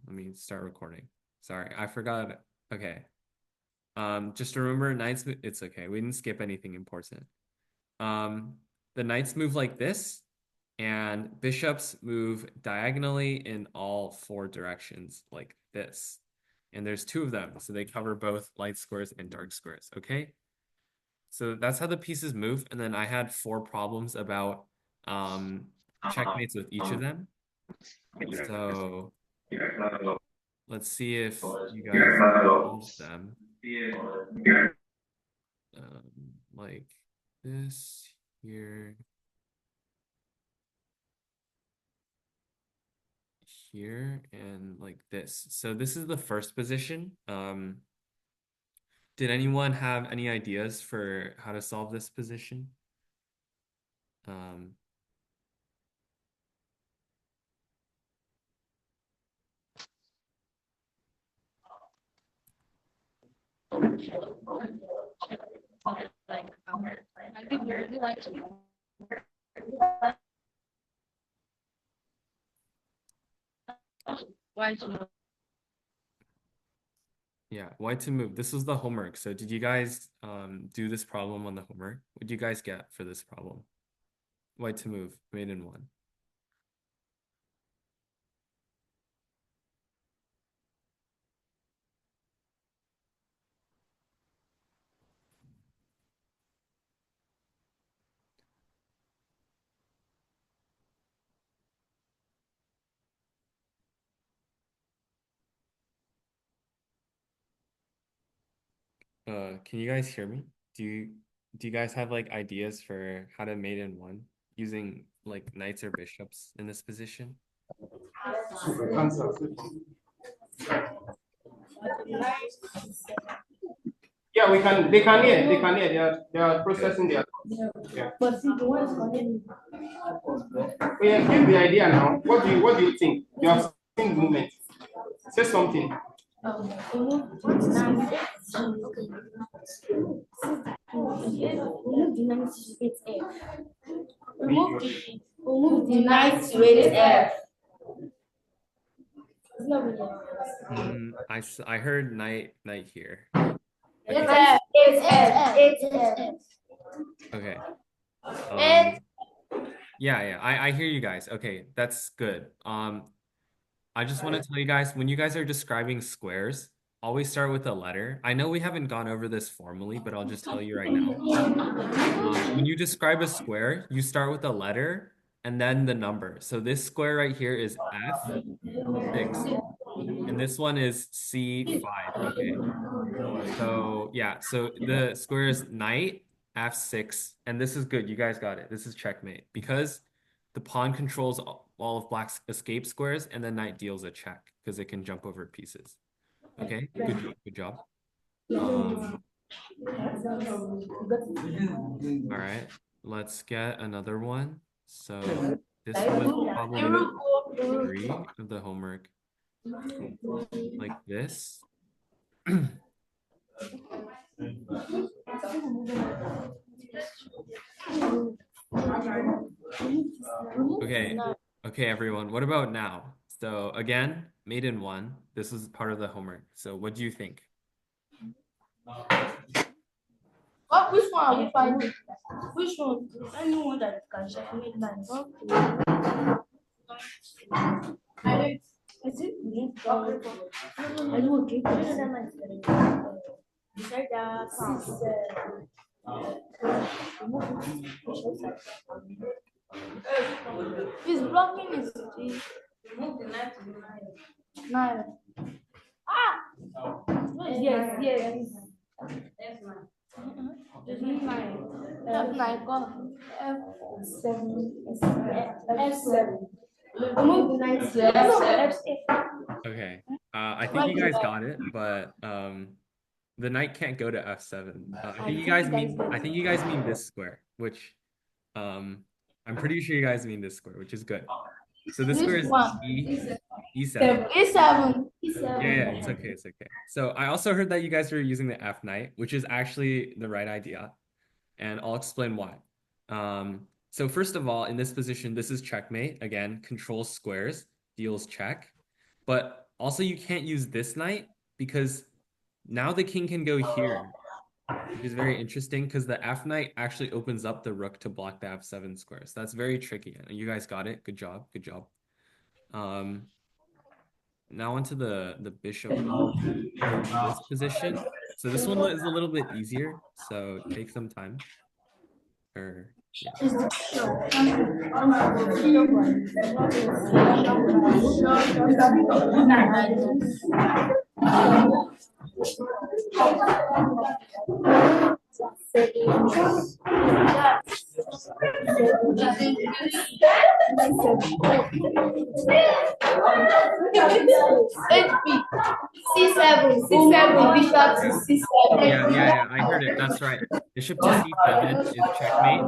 let me start recording. Sorry, I forgot. Okay. Just remember it's okay. We didn't skip anything important. Um, the knights move like this, and bishops move diagonally in all four directions like this. And there's two of them, so they cover both light squares and dark squares, okay? So that's how the pieces move, and then I had four problems about checkmates with each of them. So let's see if you guys solve them. Like this here, here, and like this. So this is the first position. Did anyone have any ideas for how to solve this position? Um, yeah, why to move? This was the homework. So did you guys do this problem on the homework? What did you guys get for this problem? Why to move, made in one. Can you guys hear me? Do you guys have like ideas for how to mate in one using like knights or bishops in this position? Yeah, we can. They can hear. They can hear. They are Okay. processing their. Yeah. We yeah, give the idea now. What do you think? You have seen the movement. Say something. Remove the knight with F. I heard knight here. It's F. It's F. It's F. Okay. It's Yeah, I hear you guys. Okay, that's good. I just want to tell you guys, when you guys are describing squares, always start with a letter. I know we haven't gone over this formally, but I'll just tell you right now. When you describe a square, you start with a letter and then the number. So this square right here is F6, and this one is C5. Okay. So yeah, so the square is knight, F6, and this is good. You guys got it. This is checkmate because the pawn controls all of black's escape squares, and the knight deals a check because it can jump over pieces. Okay, good job, good job. All right, let's get another one. So this was problem 3 of the homework, like this. Okay, okay, everyone. What about now? So again, made in one. This is part of the homework. So what do you think? which one are we finding? Which one? Anyone that can check me lines. Is it me? Are you okay? Beside that, he's blocking his nine. Ah! Yes, yes. There's nine. F9, go. F7. Remove the nine to F7. Okay. I think you guys got it, but the knight can't go to F7. I think you guys mean this square, which I'm pretty sure you guys mean this square, which is good. So this square is E7. E7. Yeah, it's okay, it's okay. So I also heard that you guys were using the F knight, which is actually the right idea, and I'll explain why. So first of all, in this position, this is checkmate. Again, controls squares, deals check. But Also, you can't use this knight because now the king can go here, which is very interesting because the F knight actually opens up the rook to block the F7 square. So that's very tricky. And you guys got it. Good job. Good job. Now onto the bishop in this position. So this one is a little bit easier. So take some time. Or yeah. HP. C7. C7. Bishop to Yeah, C7. yeah, yeah. I heard it. That's right. Bishop to c7 is checkmate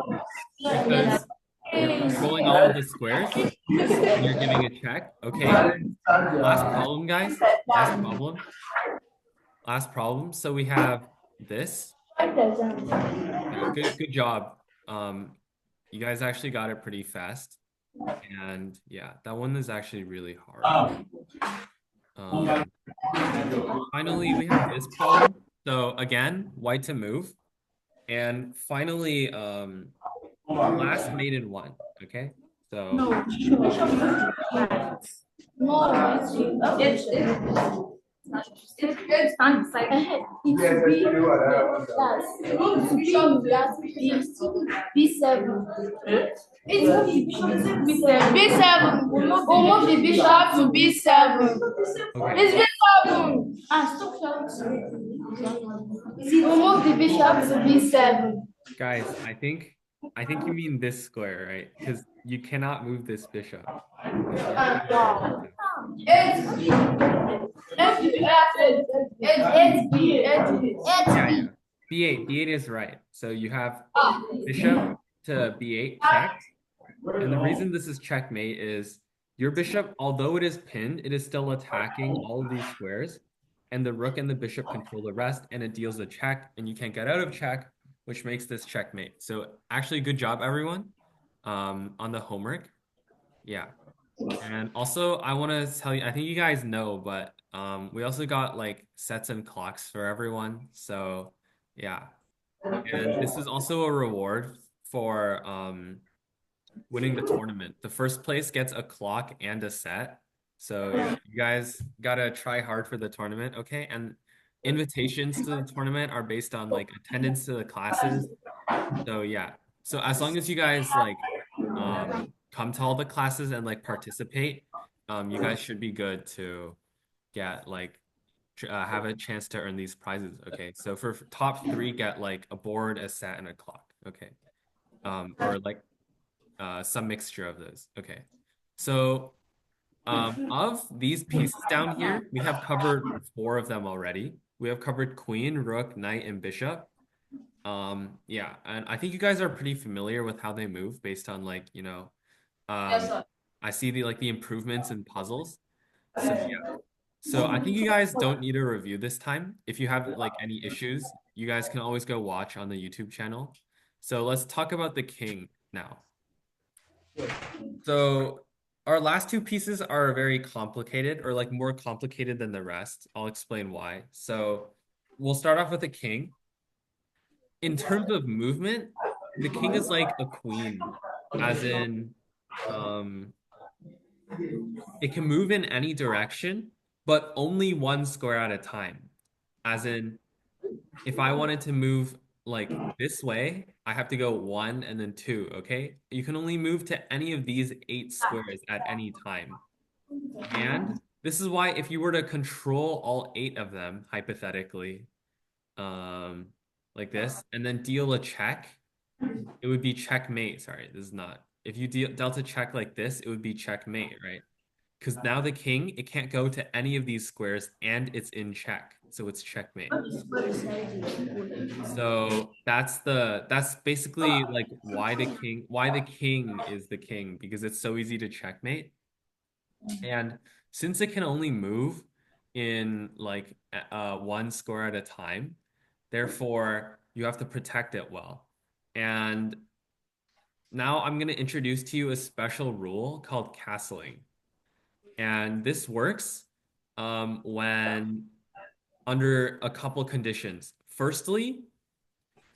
because you're controlling all of the squares and you're giving a check. Okay. Last problem, guys. Last problem. Last problem. So we have this. Yeah, good job. You guys actually got it pretty fast. And yeah, that one is actually really hard. Finally, we have this problem. So again, white to move. And finally, last mate in one. Okay. So No, it's fine. It's B. That's B7. It's B7. Move the bishop to B7. okay. It's B7. Stop shouting. Move the bishop to B7. Guys, I think you mean this square, right? Because you cannot move this bishop. Yeah. B8 is right. So you have bishop to B8 checked. And the reason this is checkmate is your bishop, although it is pinned, it is still attacking all of these squares. And the rook and the bishop control the rest, and it deals a check, and you can't get out of check, which makes this checkmate. So actually, good job, everyone, on the homework. Yeah. And also, I want to tell you, I think you guys know, but we also got like sets and clocks for everyone. So yeah. And this is also a reward for winning the tournament. The first place gets a clock and a set. So yeah, you guys gotta try hard for the tournament, okay? And invitations to the tournament are based on like attendance to the classes. So yeah. So as long as you guys like come to all the classes and like participate, you guys should be good to get like have a chance to earn these prizes. Okay. So for top three, get like a board, a set, and a clock. Okay. Or like some mixture of those. Okay. So of these pieces down here, we have covered four of them already. We have covered queen, rook, knight, and bishop. Yeah, and I think you guys are pretty familiar with how they move based on like, I see the improvements in puzzles. So yeah. So I think you guys don't need a review this time. If you have like any issues, you guys can always go watch on the YouTube channel. So let's talk about the king now. So our last two pieces are very complicated or like more complicated than the rest. I'll explain why. So we'll start off with the king. In terms of movement, the king is like a queen, as in it can move in any direction, but only one square at a time. As in, if I wanted to move like this way, I have to go one and then two, okay? You can only move to any of these 8 squares at any time. And this is why if you were to control all 8 of them, hypothetically, like this, and then deal a check, it would be checkmate. Sorry, this is not. If you dealt a check like this, it would be checkmate, right? Because now the king, it can't go to any of these squares and it's in check. So it's checkmate. So that's basically like why the king is the king, because it's so easy to checkmate. And since it can only move in like one square at a time, therefore you have to protect it well. And now I'm going to introduce to you a special rule called castling. And this works when under a couple conditions. Firstly,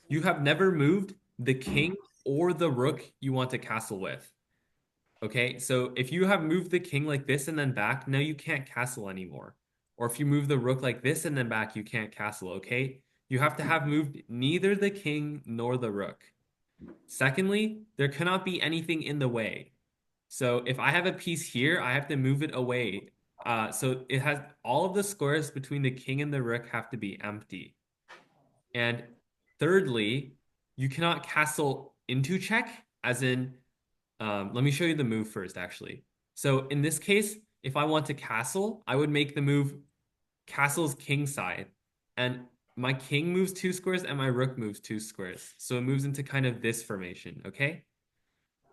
you have never moved the king or the rook you want to castle with. Okay, so if you have moved the king like this and then back, now you can't castle anymore. Or if you move the rook like this and then back, you can't castle, okay? You have to have moved neither the king nor the rook. Secondly, there cannot be anything in the way. So if I have a piece here, I have to move it away. So it has all of the squares between the king and the rook have to be empty. And thirdly, you cannot castle into check, as in, let me show you the move first, actually. So in this case, if I want to castle, I would make the move castle's king side. And my king moves 2 squares and my rook moves 2 squares. So it moves into kind of this formation, okay?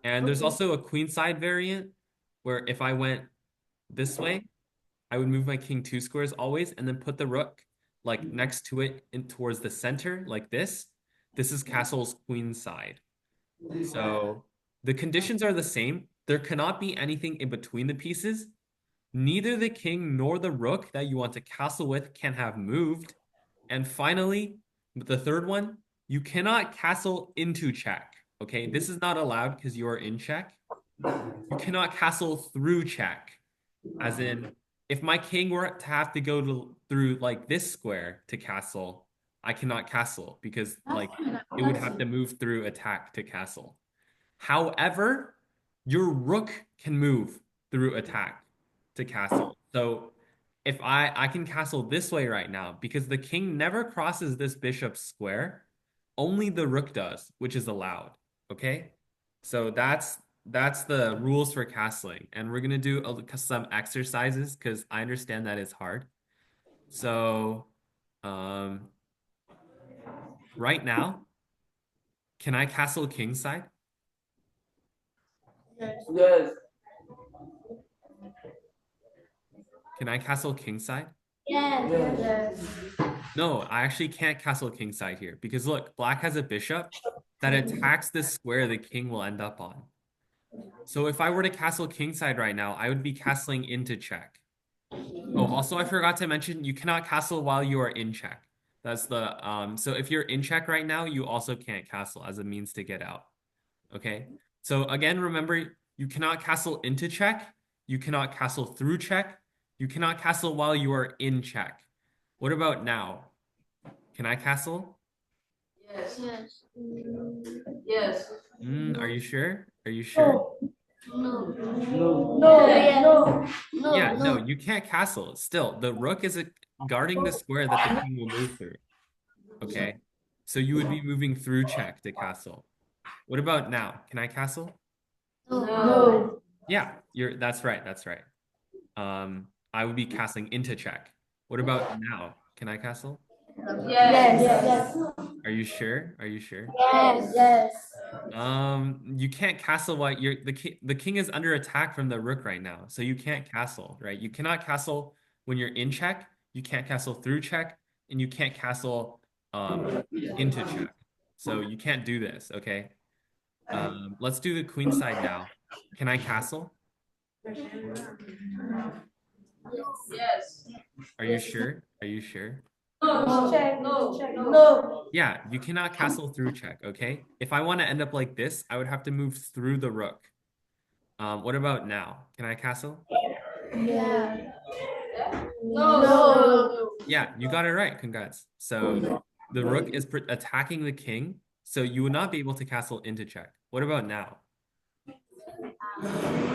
And there's also a queen side variant where if I went this way, I would move my king 2 squares always and then put the rook like next to it in towards the center like this. This is castle's queen side. So the conditions are the same. There cannot be anything in between the pieces. Neither the king nor the rook that you want to castle with can have moved. And finally, the third one, you cannot castle into check. Okay, this is not allowed because you are in check. You cannot castle through check, as in, if my king were to have to go through like this square to castle, I cannot castle because like it would have to move through attack to castle. However, your rook can move through attack to castle. So if I can castle this way right now because the king never crosses this bishop square, only the rook does, which is allowed. Okay? So that's the rules for castling. And we're gonna do some exercises because I understand that it's hard. So right now, can I castle king side? Yes. Can I castle king side? Yes. No, I actually can't castle king side here because look, black has a bishop that attacks this square the king will end up on. So if I were to castle king side right now, I would be castling into check. Oh, also I forgot to mention you cannot castle while you are in check. That's the so if you're in check right now, you also can't castle as a means to get out. Okay? So again, remember you cannot castle into check, you cannot castle through check, you cannot castle while you are in check. What about now? Can I castle? Yes. Yes. Yes. Are you sure? Are you sure? No. No. No. Yes. No. Yeah, no, No. you can't castle. Still, the rook is guarding the square that the king will move through. Okay, so you would be moving through check to castle. What about now? Can I castle? No. Yeah, that's right. That's right. I would be castling into check. What about now? Can I castle? Yes. Yes. Are you sure? Are you sure? Yes. Yes. You can't castle while the king is under attack from the rook right now, so you can't castle, right? You cannot castle when you're in check, you can't castle through check, and you can't castle into check. So you can't do this, okay? Let's do the queen side now. Can I castle? Yes. Are you sure? Are you sure? No. Yeah, you cannot castle through check, okay? If I want to end up like this, I would have to move through the rook. What about now? Can I castle? Yeah. No. Yeah, you got it right. Congrats. So the rook is attacking the king, so you would not be able to castle into check. What about now?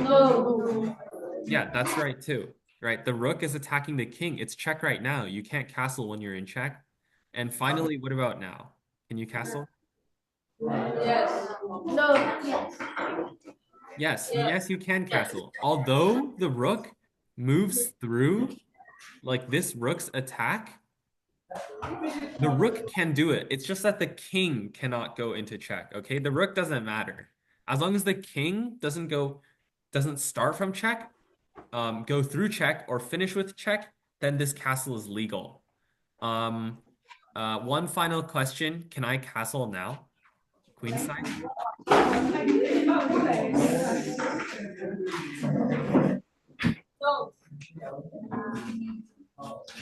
No. Yeah, that's right too. Right? The rook is attacking the king. It's check right now. You can't castle when you're in check. And finally, what about now? Can you castle? Yes. No. Yes. Yes, yes, you can castle. Although the rook moves through, like this rook's attack, the rook can do it. It's just that the king cannot go into check, okay? The rook doesn't matter. As long as the king doesn't start from check, go through check or finish with check, then this castle is legal. One final question. Can I castle now? Queen side? No.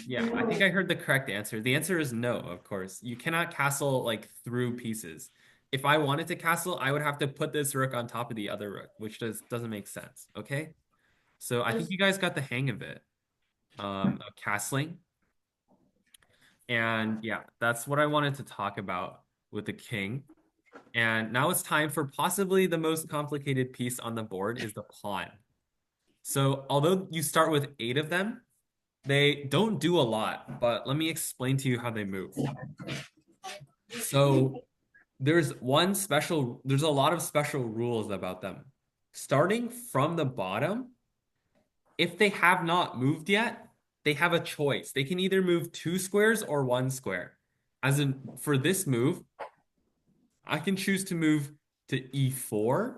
Yeah, I think I heard the correct answer. The answer is no, of course. You cannot castle like through pieces. If I wanted to castle, I would have to put this rook on top of the other rook, which doesn't make sense. Okay? So I think you guys got the hang of it, of castling. And yeah, that's what I wanted to talk about with the king. And now it's time for possibly the most complicated piece on the board is the pawn. So although you start with 8 of them, they don't do a lot, but let me explain to you how they move. So there's a lot of special rules about them. Starting from the bottom, if they have not moved yet, they have a choice. They can either move 2 squares or 1 square. As in, for this move, I can choose to move to e4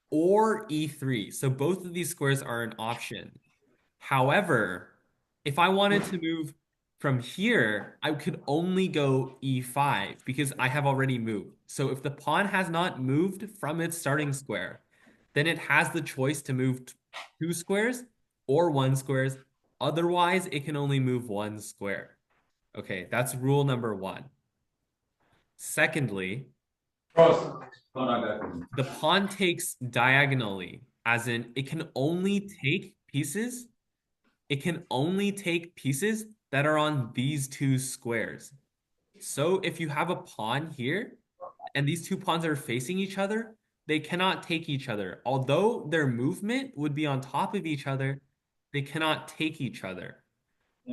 or e3. So both of these squares are an option. However, if I wanted to move from here, I could only go e5 because I have already moved. So if the pawn has not moved from its starting square, then it has the choice to move 2 squares or 1 squares. Otherwise, it can only move 1 square. Okay, that's rule number 1. Secondly, the pawn takes diagonally, as in it can only take pieces. It can only take pieces that are on these 2 squares. So if you have a pawn here, and these 2 pawns are facing each other, they cannot take each other. Although their movement would be on top of each other, they cannot take each other.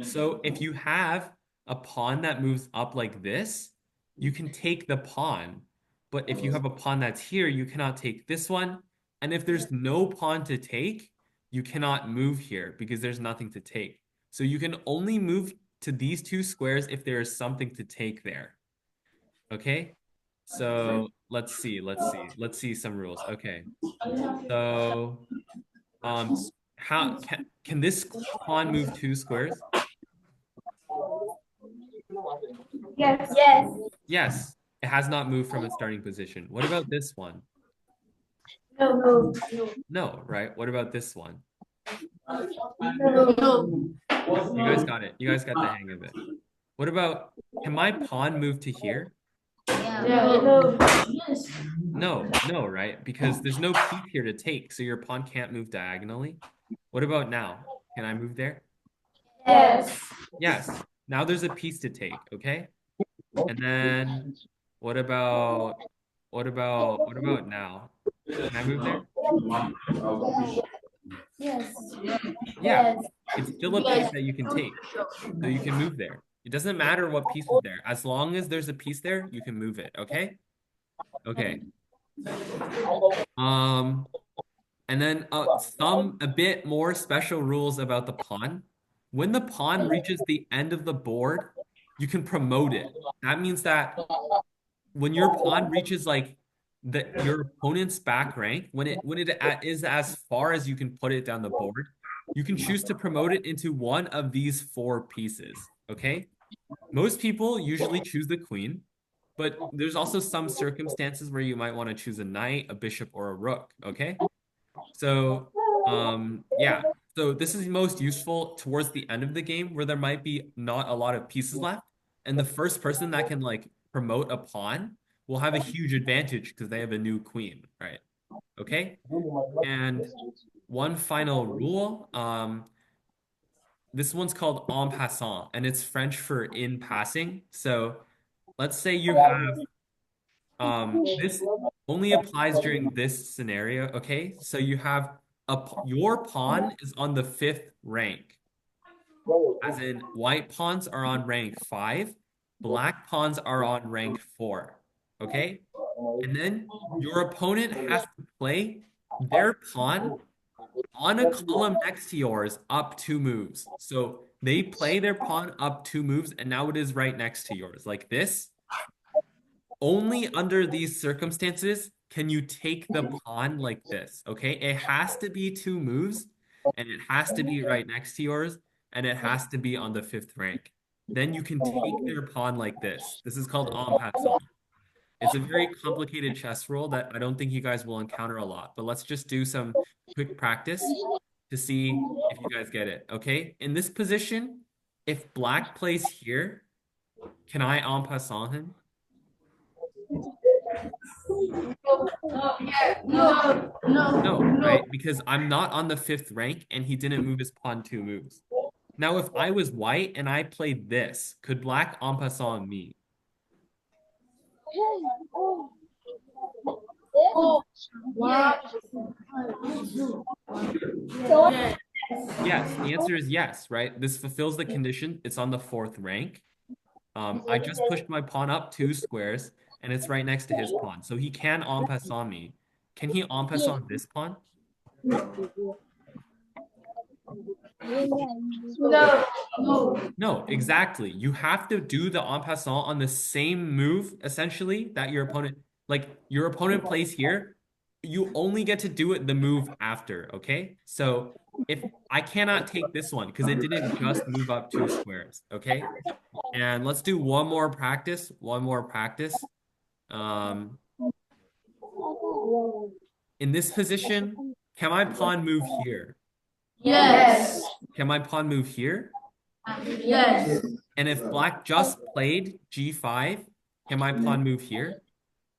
So if you have a pawn that moves up like this, you can take the pawn. But if you have a pawn that's here, you cannot take this one. And if there's no pawn to take, you cannot move here because there's nothing to take. So you can only move to these 2 squares if there is something to take there. Okay? So let's see some rules. Okay. So how can this pawn move 2 squares? Yes. Yes. Yes, it has not moved from its starting position. What about this one? No. No. No. No, right? What about this one? No. No. You guys got it. You guys got the hang of it. What about, can my pawn move to here? No. No, right? Because there's no piece here to take, so your pawn can't move diagonally. What about now? Can I move there? Yes. Yes. Now there's a piece to take, okay? And then what about now? Can I move there? Yes. Yeah, it's still a piece that you can take. So you can move there. It doesn't matter what piece is there. As long as there's a piece there, you can move it, okay? Okay. And then a bit more special rules about the pawn. When the pawn reaches the end of the board, you can promote it. That means that when your pawn reaches like your opponent's back rank, when it is as far as you can put it down the board, you can choose to promote it into one of these 4 pieces. Okay? Most people usually choose the queen, but there's also some circumstances where you might want to choose a knight, a bishop, or a rook. Okay? So, yeah. So this is most useful towards the end of the game where there might be not a lot of pieces left. And the first person that can like promote a pawn will have a huge advantage because they have a new queen, right? Okay. And one final rule, this one's called en passant, and it's French for in passing. So let's say you have this only applies during this scenario, okay? So you have your pawn is on the 5th rank. As in white pawns are on rank 5, black pawns are on rank 4. Okay? And then your opponent has to play their pawn on a column next to yours up 2 moves. So they play their pawn up 2 moves, and now it is right next to yours, like this. Only under these circumstances can you take the pawn like this, okay? It has to be 2 moves, and it has to be right next to yours, and it has to be on the 5th rank. Then you can take their pawn like this. This is called en passant. It's a very complicated chess rule that I don't think you guys will encounter a lot, but let's just do some quick practice to see if you guys get it, okay? In this position, if black plays here, can I en passant him? No, No, right? Because I'm not on the 5th rank and he didn't move his pawn 2 moves. Now, if I was white and I played this, could black en passant me? Yes, the answer is yes, right? This fulfills the condition. It's on the 4th rank. I just pushed my pawn up 2 squares and it's right next to his pawn. So he can en passant me. Can he en passant this pawn? no. No, exactly. You have to do the en passant on the same move, essentially, that your opponent, like your opponent plays here. You only get to do it the move after, okay? So if I cannot take this one because it didn't just move up 2 squares, okay? And let's do one more practice. In this position, can my pawn move here? Yes. Can my pawn move here? Yes. And if black just played g5, can my pawn move here?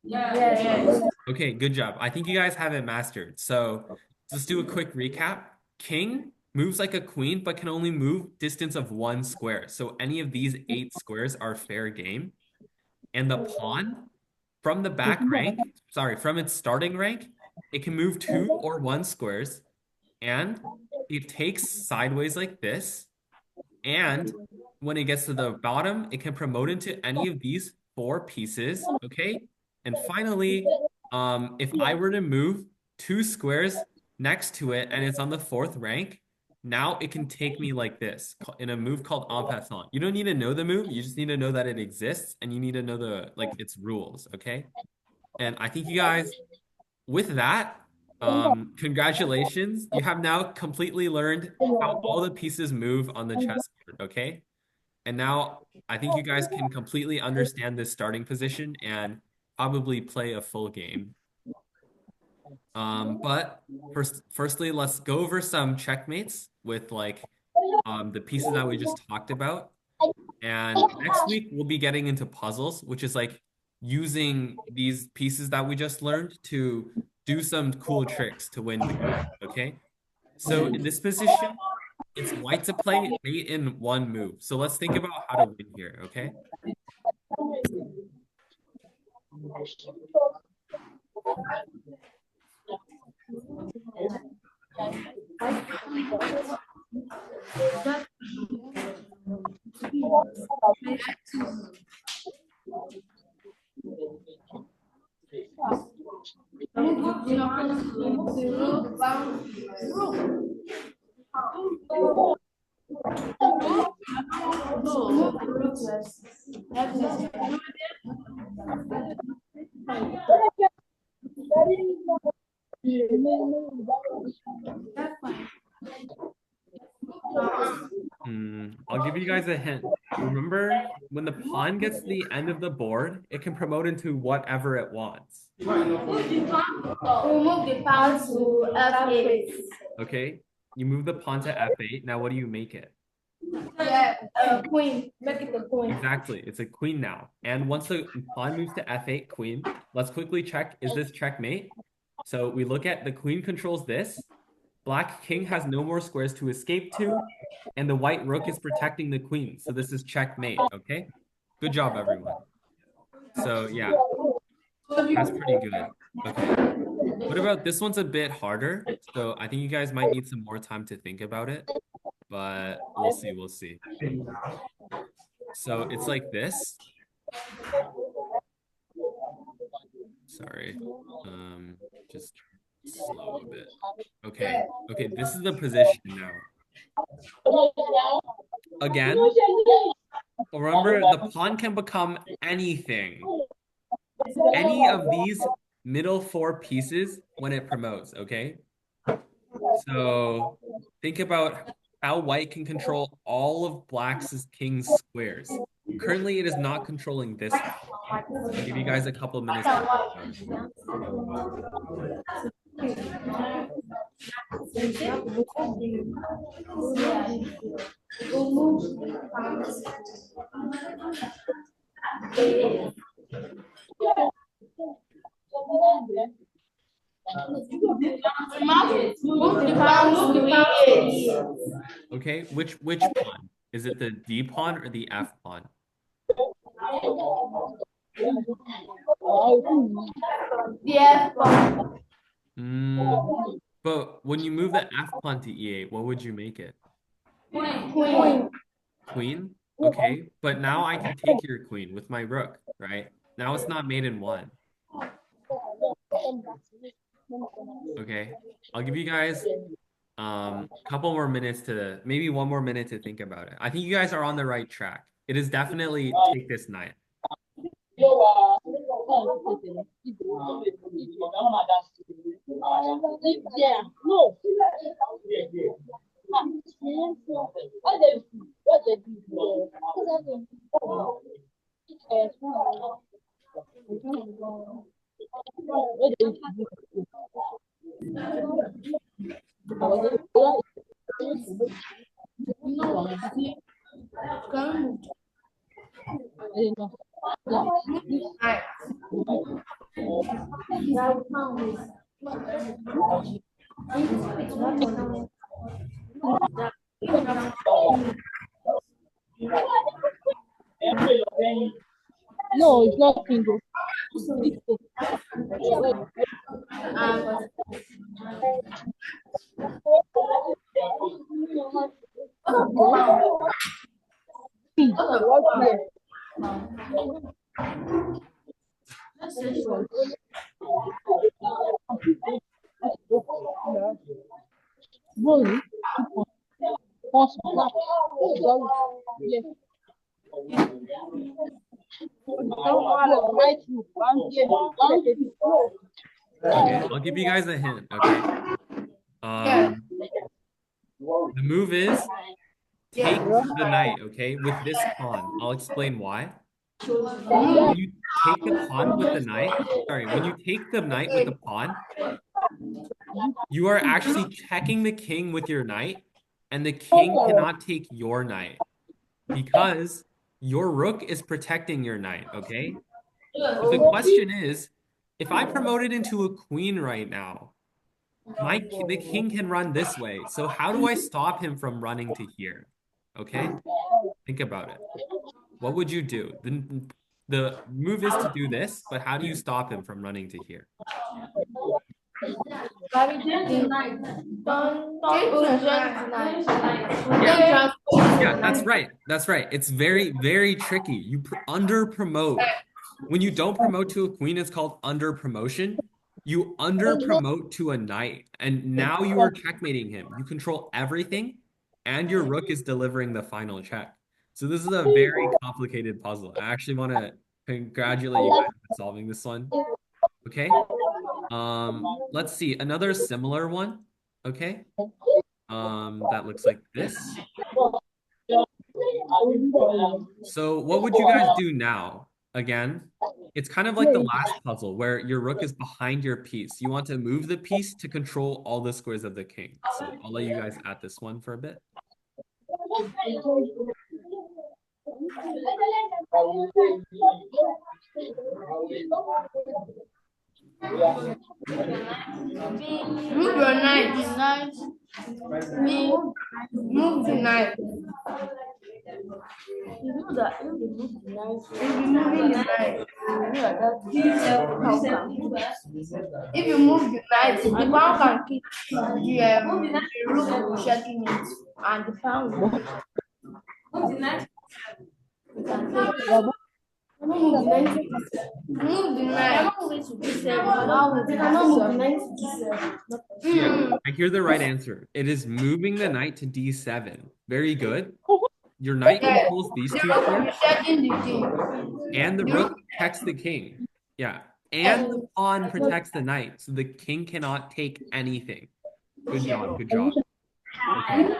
Yes. Okay, good job. I think you guys have it mastered. So let's do a quick recap. King moves like a queen, but can only move distance of 1 square. So any of these 8 squares are fair game. And the pawn from the back rank, from its starting rank, it can move 2 or 1 squares. And it takes sideways like this. And when it gets to the bottom, it can promote into any of these 4 pieces, okay? And finally, if I were to move 2 squares next to it and it's on the 4th rank, now it can take me like this in a move called en passant. You don't need to know the move, you just need to know that it exists and you need to know its rules, okay? And I think you guys, with that, congratulations. You have now completely learned how all the pieces move on the chessboard, okay? And now I think you guys can completely understand this starting position and probably play a full game. But firstly, let's go over some checkmates with the pieces that we just talked about. And next week we'll be getting into puzzles, which is like using these pieces that we just learned to do some cool tricks to win the game, okay? So in this position, it's white to play mate in 1 move. So let's think about how to win here, okay? I'll give you guys a hint. Remember, when the pawn gets to the end of the board, it can promote into whatever it wants. We move the pawn to F8. Okay, you move the pawn to F8. Now what do you make it? Queen. Make it the queen. Exactly, it's a queen now. And once the pawn moves to F8, queen, let's quickly check, is this checkmate? So we look at the queen controls this. Black king has no more squares to escape to, and the white rook is protecting the queen. So this is checkmate, okay? Good job, everyone. So yeah, that's pretty good. Okay. What about this one's a bit harder? So I think you guys might need some more time to think about it, but we'll see. So it's like this. Sorry, just slow a bit. Okay, this is the position now. Again, remember the pawn can become anything. Any of these middle 4 pieces when it promotes, okay? So think about how white can control all of black's king's squares. Currently, it is not controlling this one. I'll give you guys a couple of minutes. We'll move move the pound to E8. Okay, which pawn? Is it the D pawn or the F pawn? The F pawn. But when you move the F pawn to E8, what would you make it? Queen. Queen? Okay, but now I can take your queen with my rook, right? Now it's not mate in one. Okay, I'll give you guys a couple more minutes to, maybe one more minute to think about it. I think you guys are on the right track. It is definitely take this knight. No, it's not single. Okay, I'll give you guys a hint, okay? The move is take the knight, okay, with this pawn. I'll explain why. When you take the pawn with the knight, sorry, when you take the knight with the pawn, you are actually checking the king with your knight, and the king cannot take your knight because your rook is protecting your knight, okay? But the question is, if I promote it into a queen right now, the king can run this way. So how do I stop him from running to here? Okay? Think about it. What would you do? The move is to do this, but how do you stop him from running to here? Yeah, that's right. That's right. It's very, very tricky. You under promote. When you don't promote to a queen, it's called under promotion. You under promote to a knight, and now you are checkmating him. You control everything, and your rook is delivering the final check. So this is a very complicated puzzle. I actually want to congratulate you guys for solving this one. Okay. Let's see another similar one. Okay. That looks like this. So what would you guys do now? Again, it's kind of like the last puzzle where your rook is behind your piece. You want to move the piece to control all the squares of the king. So I'll let you guys at this one for a bit. Move your knight. Move the knight. If you move the knight, the pawn can keep the rook checking it, and the pawn will Move the knight. move the knight. Move the knight. Yeah, I hear the right answer. It is moving the knight to d7. Very good. Your knight controls these two squares, and the rook protects the king. Yeah, and the pawn protects the knight, so the king cannot take anything. Good job, good job. Okay.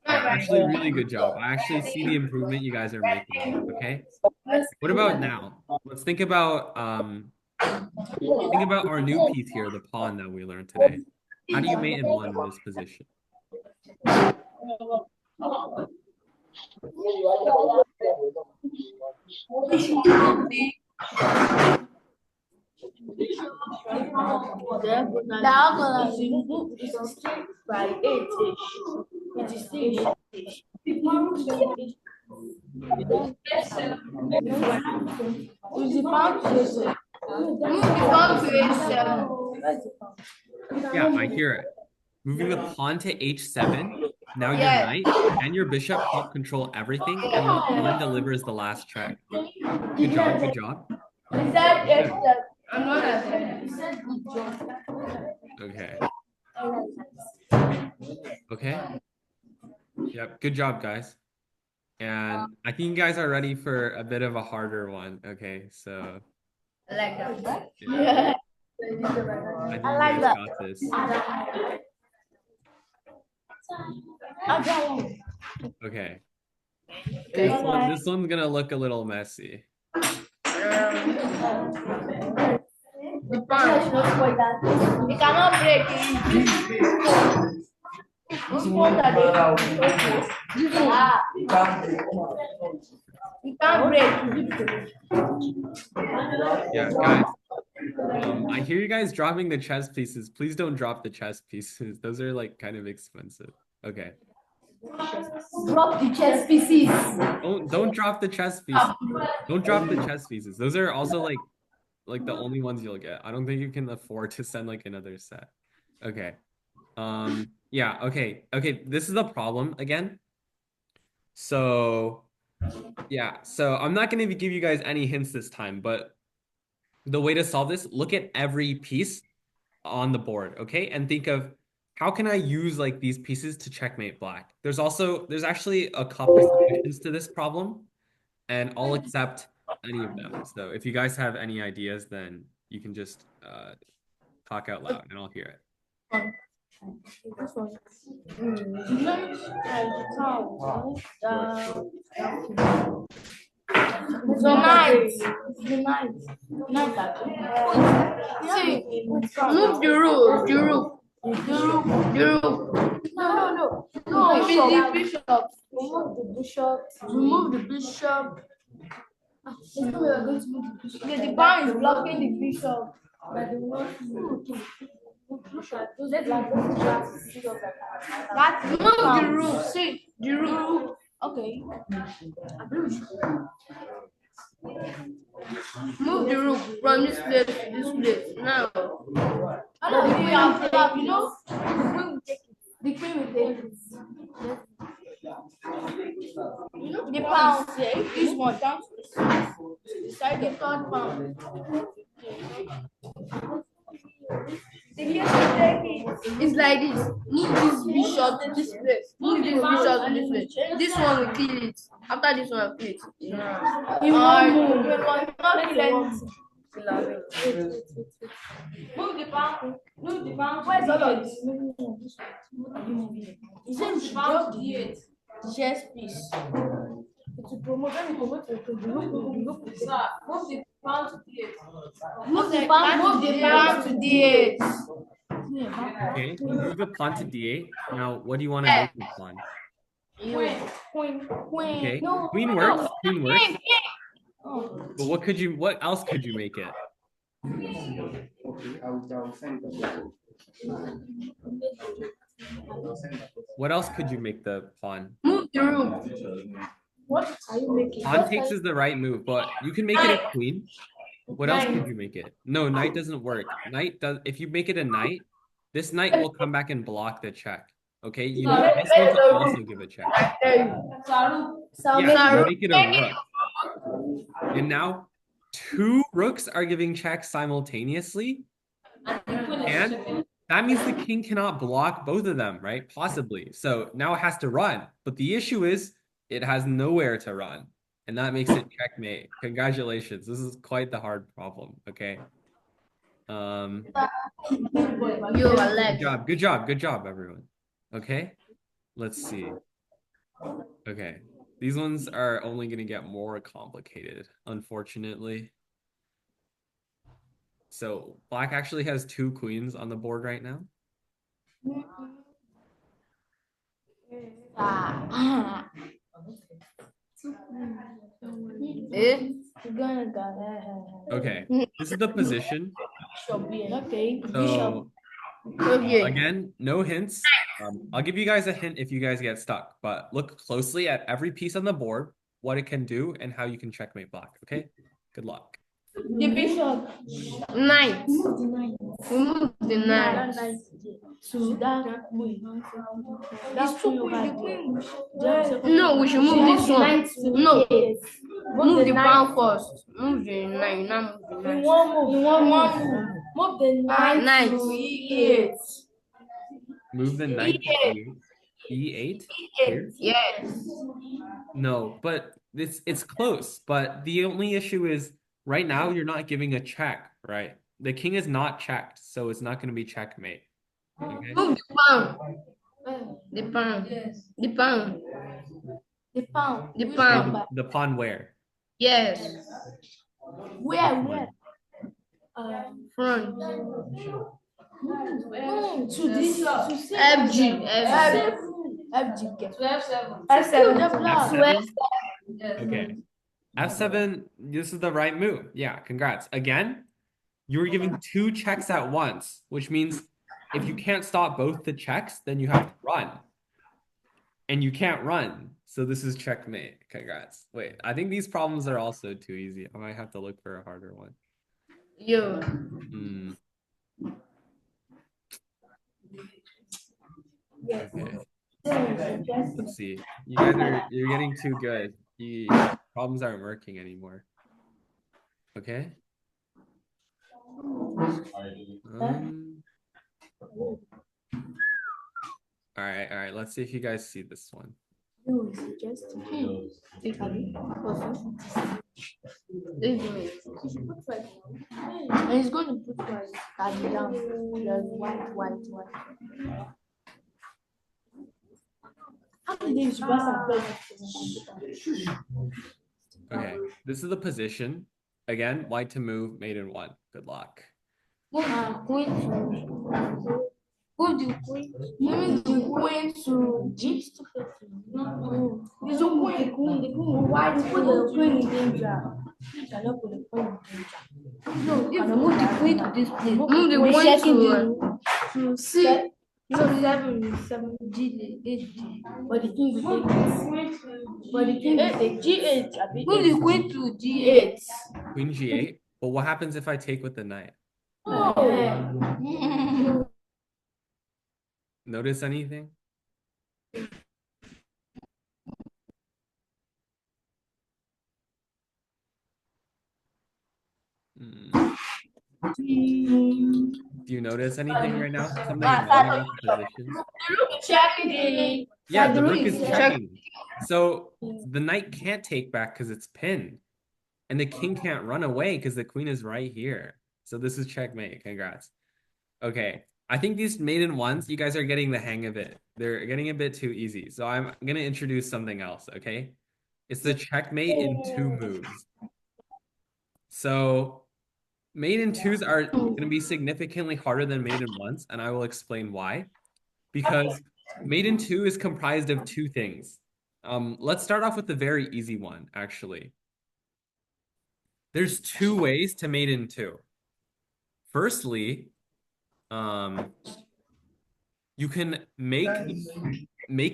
Actually, really good job. I actually see the improvement you guys are making. Okay. What about now? Let's think about our new piece here, the pawn that we learned today. How do you mate in one in this position? Diagonal is moved is 16 by 8-ish. It is ish. Is the pound to a move the pound to a 7. Yeah, I hear it. Moving the pawn to h7. Now your Yes. knight and your bishop help control everything, and your pawn delivers the last check. Good job, good job. Is that H7? I'm not a fan. He said good job. Okay. Okay. Yep, good job, guys. And I think you guys are ready for a bit of a harder one. Okay, so I like that. yeah, I think you guys got this. Okay. This one's gonna look a little messy. The pound. It cannot break it. You can't break. Yeah, guys. I hear you guys dropping the chess pieces. Please don't drop the chess pieces. Those are like kind of expensive. Okay. Drop the chess pieces. Don't drop the chess pieces. Don't drop the chess pieces. Those are also like the only ones you'll get. I don't think you can afford to send like another set. Okay. Yeah, okay. Okay, this is the problem again. So yeah, so I'm not going to give you guys any hints this time, but the way to solve this, look at every piece on the board, okay? And think of how can I use like these pieces to checkmate black? There's actually a couple solutions to this problem, and I'll accept any of them. So if you guys have any ideas, then you can just talk out loud and I'll hear it. See, move the rook. No. The bishop. Remove the bishop. The pawn is blocking the bishop. Move the rook. See, the rook. Okay. Move the rook from this place to this place. Now. The queen will take it. The pound. This one down to the side. The third pound. It's like this. Move this bishop to this place. Move this bishop to this place. This one will kill it. After this one will kill it. He won't move. He will not kill anything. Move the pound. Move the pound. Where's all of this? He said we should drop the chess piece. To promote, when we promote the move the pound to D8. Move the pound to D8. Okay, move the pawn to d8. Now, what do you want to make the pawn? Queen. Okay, No, queen works. Queen works. Oh. But what else could you make it? Okay, I'll send that. What else could you make the pawn? Move the rook. What are you making? Pawn takes is the right move, but you can make it a queen. What else could you make it? No, knight doesn't work. Knight does. If you make it a knight, this knight will come back and block the check. Okay, you need this one to also give a check. Yeah, you make it a rook. And now 2 rooks are giving checks simultaneously. And that means the king cannot block both of them, right? Possibly. So now it has to run. But the issue is it has nowhere to run. And that makes it checkmate. Congratulations. This is quite the hard problem. Okay. Good job, everyone. Okay. Let's see. Okay. These ones are only going to get more complicated, unfortunately. So black actually has 2 queens on the board right now. Ah. Eh? Okay, this is the position. Okay. So Okay. again, no hints. I'll give you guys a hint if you guys get stuck, but look closely at every piece on the board, what it can do, and how you can checkmate black. Okay, good luck. The bishop. Knight. Remove the knight. To that queen. It's too over queen. there. No, we should move this one. No. Move the knight. pawn first. Move the knight. Now move the In knight. one move. Move the knight Knight. to E8. Move the knight to E8 here. Yes. No, but it's close. But the only issue is right now you're not giving a check, right? The king is not checked, so it's not going to be checkmate. Okay. Move the pawn. The pawn. Yes. The pawn. The pound. The Which pound. number? The pawn where? Yes. Where? Front. To this. To FG. FG. To F7. F7? Yes. Okay. F7, this is the right move. Yeah, congrats. Again, you were giving two checks at once, which means if you can't stop both the checks, then you have to run. And you can't run. So this is checkmate. Congrats. Wait, I think these problems are also too easy. I might have to look for a harder one. Yo. Hmm. Yes. Okay. Let's see. You're getting too good. Problems aren't working anymore. Okay. All right. Let's see if you guys see this one. No, it's just and he's going to put twice. Down. There's white. How did they use Okay, this is the position. Again, white to move, mate in one. Good luck. Queen to move the queen to G. No, there's no queen. The queen. Why put the queen in danger? You cannot put the queen in danger. No, you can move the queen to this place. Move the queen to C. No, 7 G8. But the king will take it. But the king will take G8. Move the queen to G8. Queen G8. But what happens if I take with the knight? Notice anything? Do you notice anything right now? Something wrong with the positions? Checking. Yeah, the rook is checking. So the knight can't take back because it's pinned. And the king can't run away because the queen is right here. So this is checkmate. Congrats. Okay. I think these maiden ones, you guys are getting the hang of it. They're getting a bit too easy. So I'm going to introduce something else, okay? It's the checkmate in 2 moves. So maiden 2s are going to be significantly harder than maiden 1s, and I will explain why. Because maiden 2 is comprised of 2 things. Let's start off with the very easy one, actually. There's 2 ways to maiden 2. Firstly, you can make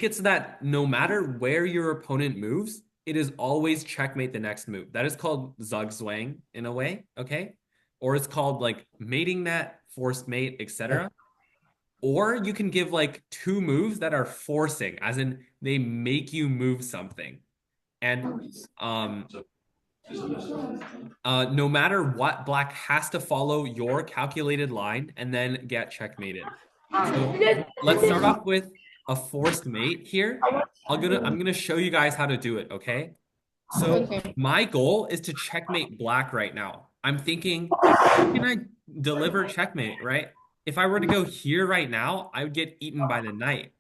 it so that no matter where your opponent moves, it is always checkmate the next move. That is called zugzwang in a way, okay? Or it's called like mating that, forced mate, etc. Or you can give like 2 moves that are forcing, as in they make you move something. And no matter what, black has to follow your calculated line and then get checkmated. So let's start off with a forced mate here. I'm gonna show you guys how to do it, okay? So my goal is to checkmate black right now. I'm thinking, how can I deliver checkmate, right? If I were to go here right now, I would get eaten by the knight.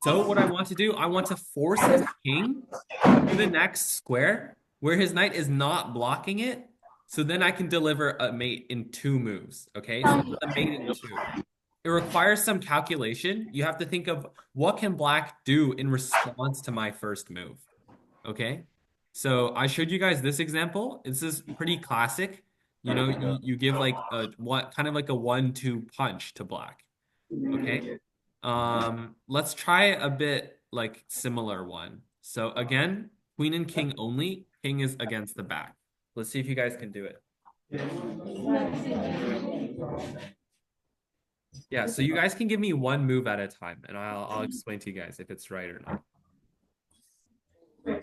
So what I want to do, I want to force his king to the next square where his knight is not blocking it. So then I can deliver a mate in 2 moves, okay? So a mate in 2. it requires some calculation. You have to think of what can black do in response to my first move. Okay? So I showed you guys this example. This is pretty classic. You know, you give like a what kind of like a 1-2 punch to black. Okay? Let's try a bit like similar one. So again, queen and king only. King is against the back. Let's see if you guys can do it. Yeah, so you guys can give me one move at a time, and I'll explain to you guys if it's right or not. You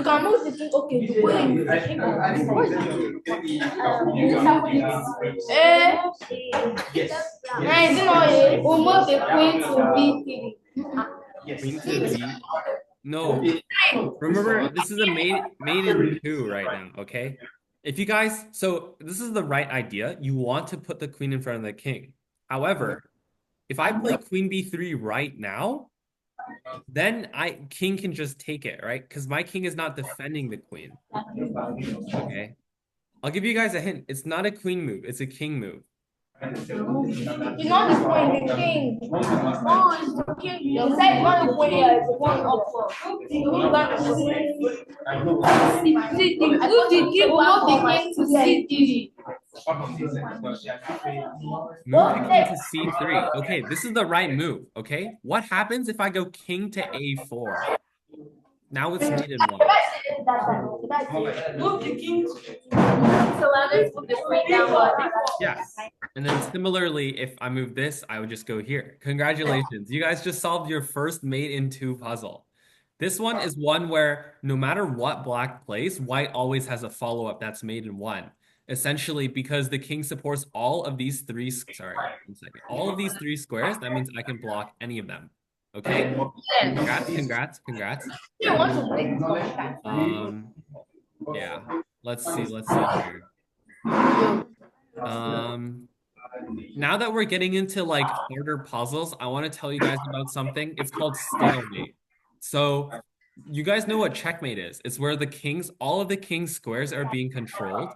can move the king. Okay, the queen. We'll move the queen to B3. Queen to B. No, remember this is a mate in 2 right now, okay? If you guys, so this is the right idea. You want to put the queen in front of the king. However, if I play queen B3 right now, then king can just take it, right? Because my king is not defending the queen. Okay. I'll give you guys a hint. It's not a queen move, it's a king move. It's not the queen, the king. Oh, it's the king. You said not the queen, it's the queen up for. Move the king to C3. Okay, this is the right move. Okay, what happens if I go king to A4? Now it's mate in 1. Move the king. So let's move the queen down. Yeah. And then similarly, if I move this, I would just go here. Congratulations. You guys just solved your first mate in 2 puzzle. This one is one where no matter what black plays, white always has a follow-up that's mate in 1. Essentially, because the king supports all of these 3, sorry, 1 second. All of these 3 squares, that means I can block any of them. Okay? Congrats. Yeah. Let's see here. Now that we're getting into like harder puzzles, I want to tell you guys about something. It's called stalemate. So you guys know what checkmate is. It's where all of the king's squares are being controlled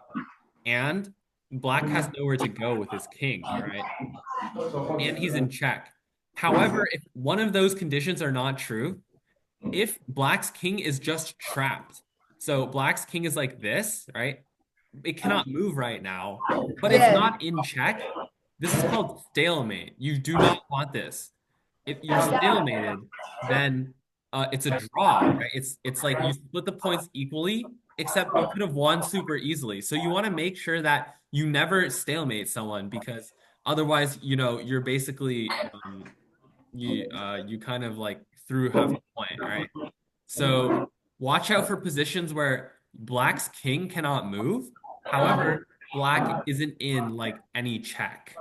and black has nowhere to go with his king, right? And he's in check. However, if one of those conditions are not true, if black's king is just trapped, so black's king is like this, right? It cannot move right now, but it's not in check. This is called stalemate. You do not want this. If you're stalemated, then it's a draw, right? It's like you split the points equally, except you could have won super easily. So you want to make sure that you never stalemate someone, because otherwise, you're basically you kind of like threw half a point, right? So watch out for positions where black's king cannot move. However, black isn't in like any check.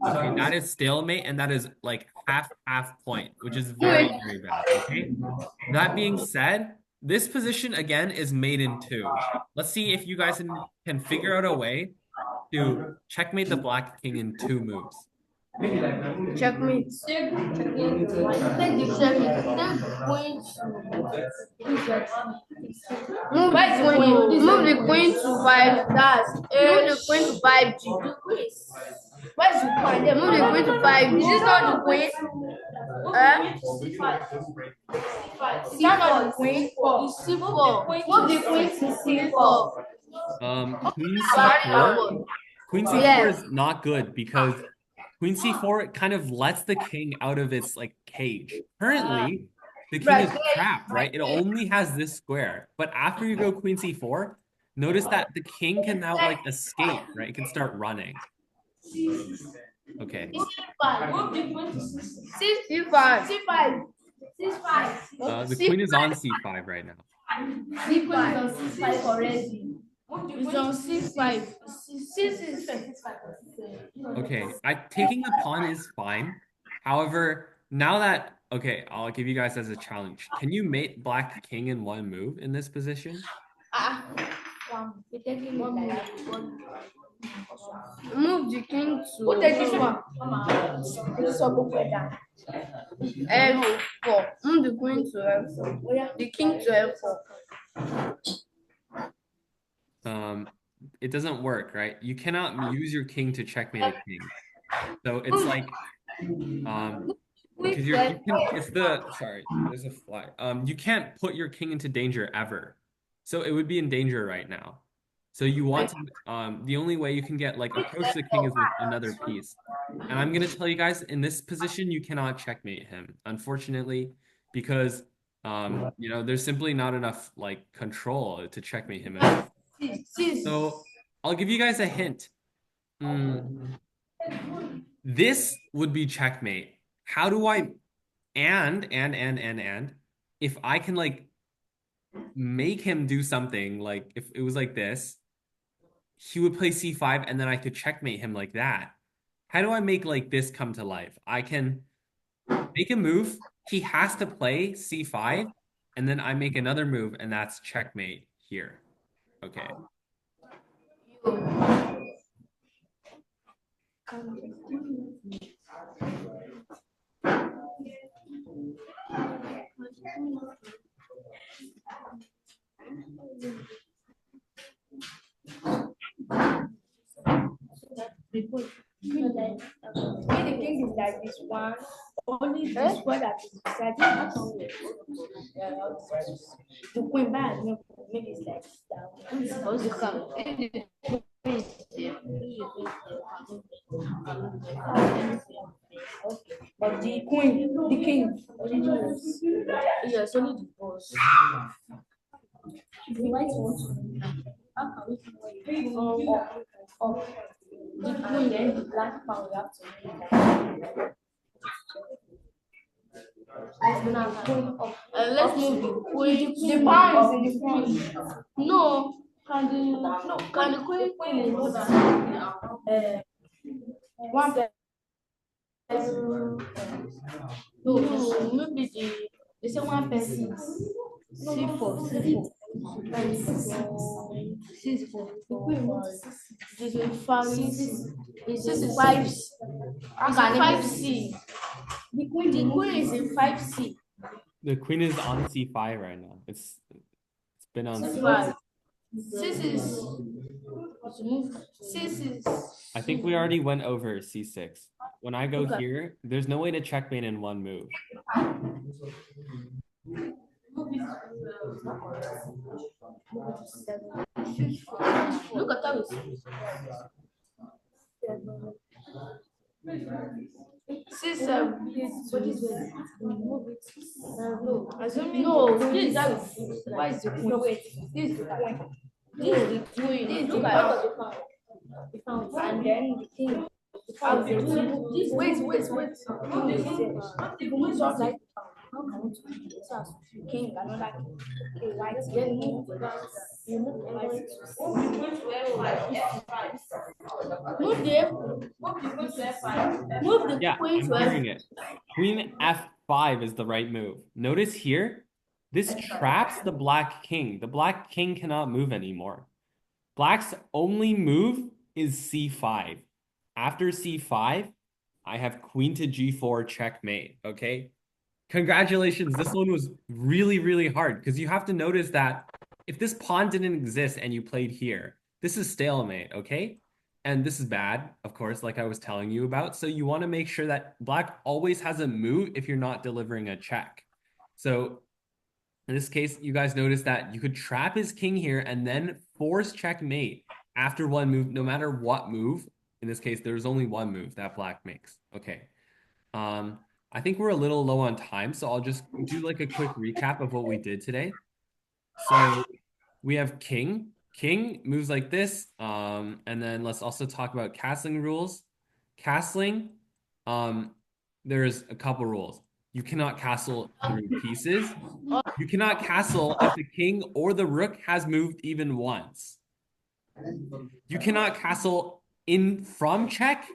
Okay, that is stalemate, and that is like half point, which is very, very bad. Okay. That being said, this position again is mate in 2. Let's see if you guys can figure out a way to checkmate the black king in 2 moves. Checkmate. Move the queen to 5. Move the queen to 5G. Where's the queen? Move the queen to 5. This is not the queen. It's not the queen. C4. Move the queen to C4. Queen C4. Queen C4 is not good because Queen C4 kind of lets the king out of its like cage. Currently, the king is trapped, right? It only has this square. But after you go queen c4, notice that the king can now like escape, right? It can start running. Okay. Move the queen to C6. C5. C5. C5. The queen is on c5 right now. The queen is on C5 already. Move the It's queen on to C5. Okay, taking the pawn is fine. However, now that okay, I'll give you guys as a challenge. Can you mate black king in one move in this position? We're taking it like that. Move the king to Who take this one? F4. Move the queen to F4. The king to F4. It doesn't work, right? You cannot use your king to checkmate a king. So it's like because sorry, there's a flag. You can't put your king into danger ever. So it would be in danger right now. So you want to the only way you can get like approach the king is with another piece. And I'm gonna tell you guys in this position you cannot checkmate him, unfortunately, because you know, there's simply not enough like control to checkmate him. So I'll give you guys a hint. This would be checkmate. How do I and if I can like make him do something, like if it was like this, he would play c5 and then I could checkmate him like that. How do I make like this come to life? I can make a move. He has to play c5 and then I make another move and that's checkmate here. Okay. The king is like this one. Only this one that is beside the queen back. Maybe it's like down. Also come. But the queen, the king, yes, only the boss. The white one. How can we the queen and the black power we have to let's move the queen. The pawn is in the front. No. Can the queen move one person? No, maybe they say one person. C4. C4. The queen moves this is 5C. This is 5C. It's 5C. The queen is in 5C. The queen is on c5 right now. It's been on c5. I think we already went over c6. When I go here, there's no way to checkmate in one move. Look at that. C7. No, this is why is the queen? This is the queen. This is the queen. Look at it. And then the king. Wait. King, another king. White. Then move the queen to I'm hearing it. Queen f5 is the right move. Notice here, this traps the black king. The black king cannot move anymore. Black's only move is c5. After c5, I have queen to g4 checkmate, okay? Congratulations, this one was really, really hard because you have to notice that if this pawn didn't exist and you played here, this is stalemate, okay? And this is bad, of course, like I was telling you about. So you want to make sure that black always has a move if you're not delivering a check. So in this case, you guys notice that you could trap his king here and then force checkmate after one move, no matter what move. In this case, there's only one move that black makes. Okay. I think we're a little low on time, so I'll just do like a quick recap of what we did today. So we have king. King moves like this. And then let's also talk about castling rules. Castling, there's a couple rules. You cannot castle through pieces. You cannot castle if the king or the rook has moved even once. You cannot castle in from check,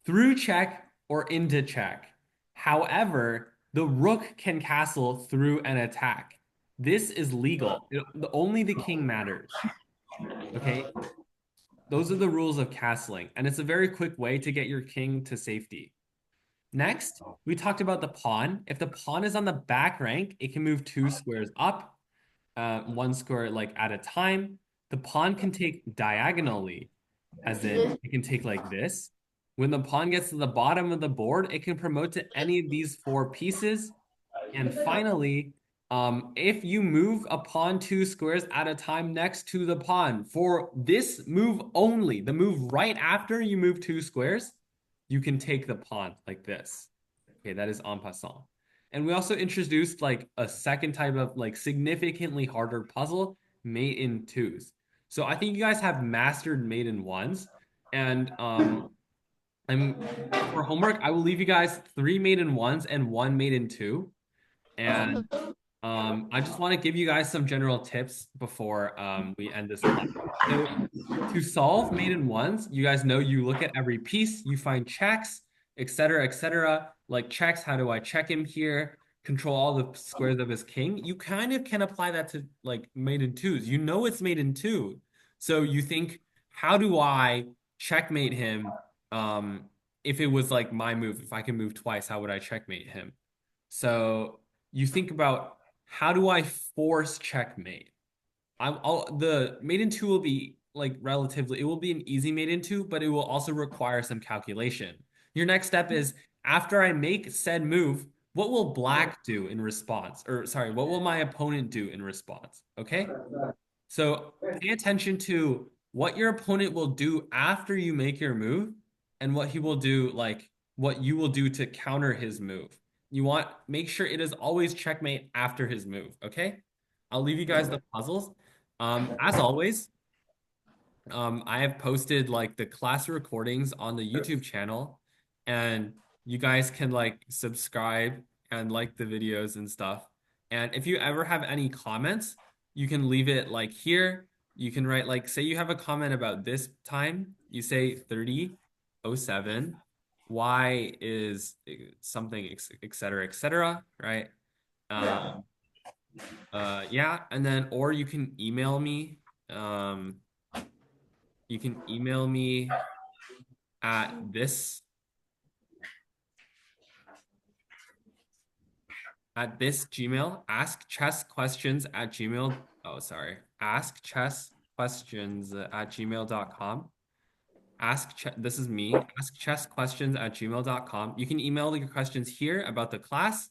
through check, or into check. However, the rook can castle through an attack. This is legal. Only the king matters. Okay? Those are the rules of castling, and it's a very quick way to get your king to safety. Next, we talked about the pawn. If the pawn is on the back rank, it can move 2 squares up, 1 square like at a time. The pawn can take diagonally, as in it can take like this. When the pawn gets to the bottom of the board, it can promote to any of these 4 pieces. And finally, if you move a pawn 2 squares at a time next to the pawn for this move only, the move right after you move 2 squares, you can take the pawn like this. Okay, that is en passant. And we also introduced like a second type of like significantly harder puzzle, mate in twos. So I think you guys have mastered mate in ones. And for homework, I will leave you guys 3 mate in ones and 1 mate in two. And I just want to give you guys some general tips before we end this class. So to solve mate in ones, you guys know you look at every piece, you find checks, etc., etc. Like checks, how do I check him here? Control all the squares of his king. You kind of can apply that to like mate in twos. You know it's mate in two. So you think, how do I checkmate him? If it was like my move, if I can move twice, how would I checkmate him? So you think about, how do I force checkmate? The mate in two will be like relatively, it will be an easy mate in two, but it will also require some calculation. Your next step is, after I make said move, what will black do in response? Or sorry, what will my opponent do in response? Okay? So pay attention to what your opponent will do after you make your move and what he will do, like what you will do to counter his move. You want, make sure it is always checkmate after his move, okay? I'll leave you guys the puzzles. As always, I have posted like the class recordings on the YouTube channel, and you guys can like subscribe and like the videos and stuff. And if you ever have any comments, you can leave it like here. You can write like, say you have a comment about this time, you say 30:07. Y is something, etc., etc., right? Yeah, and then, or you can email me. You can email me at this Gmail, askchessquestions@gmail. Oh, sorry. Askchessquestions@gmail.com. This is me, askchessquestions@gmail.com. You can email your questions here about the class.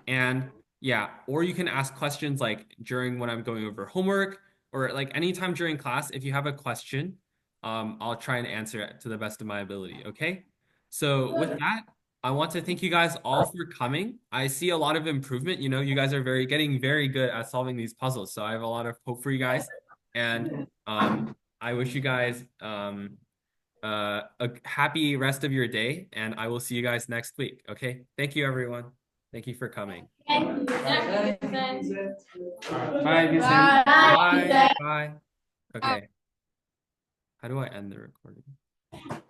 And yeah, or you can ask questions like during when I'm going over homework, or like anytime during class. If you have a question, I'll try and answer it to the best of my ability. Okay. So with that, I want to thank you guys all for coming. I see a lot of improvement. You know, you guys are getting very good at solving these puzzles. So I have a lot of hope for you guys. And I wish you guys a happy rest of your day, and I will see you guys next week. Okay. Thank you, everyone. Thank you for coming. Thank you. Thank you, Vincent. Bye, Vincent. Bye. Bye. Okay. How do I end the recording? Okay.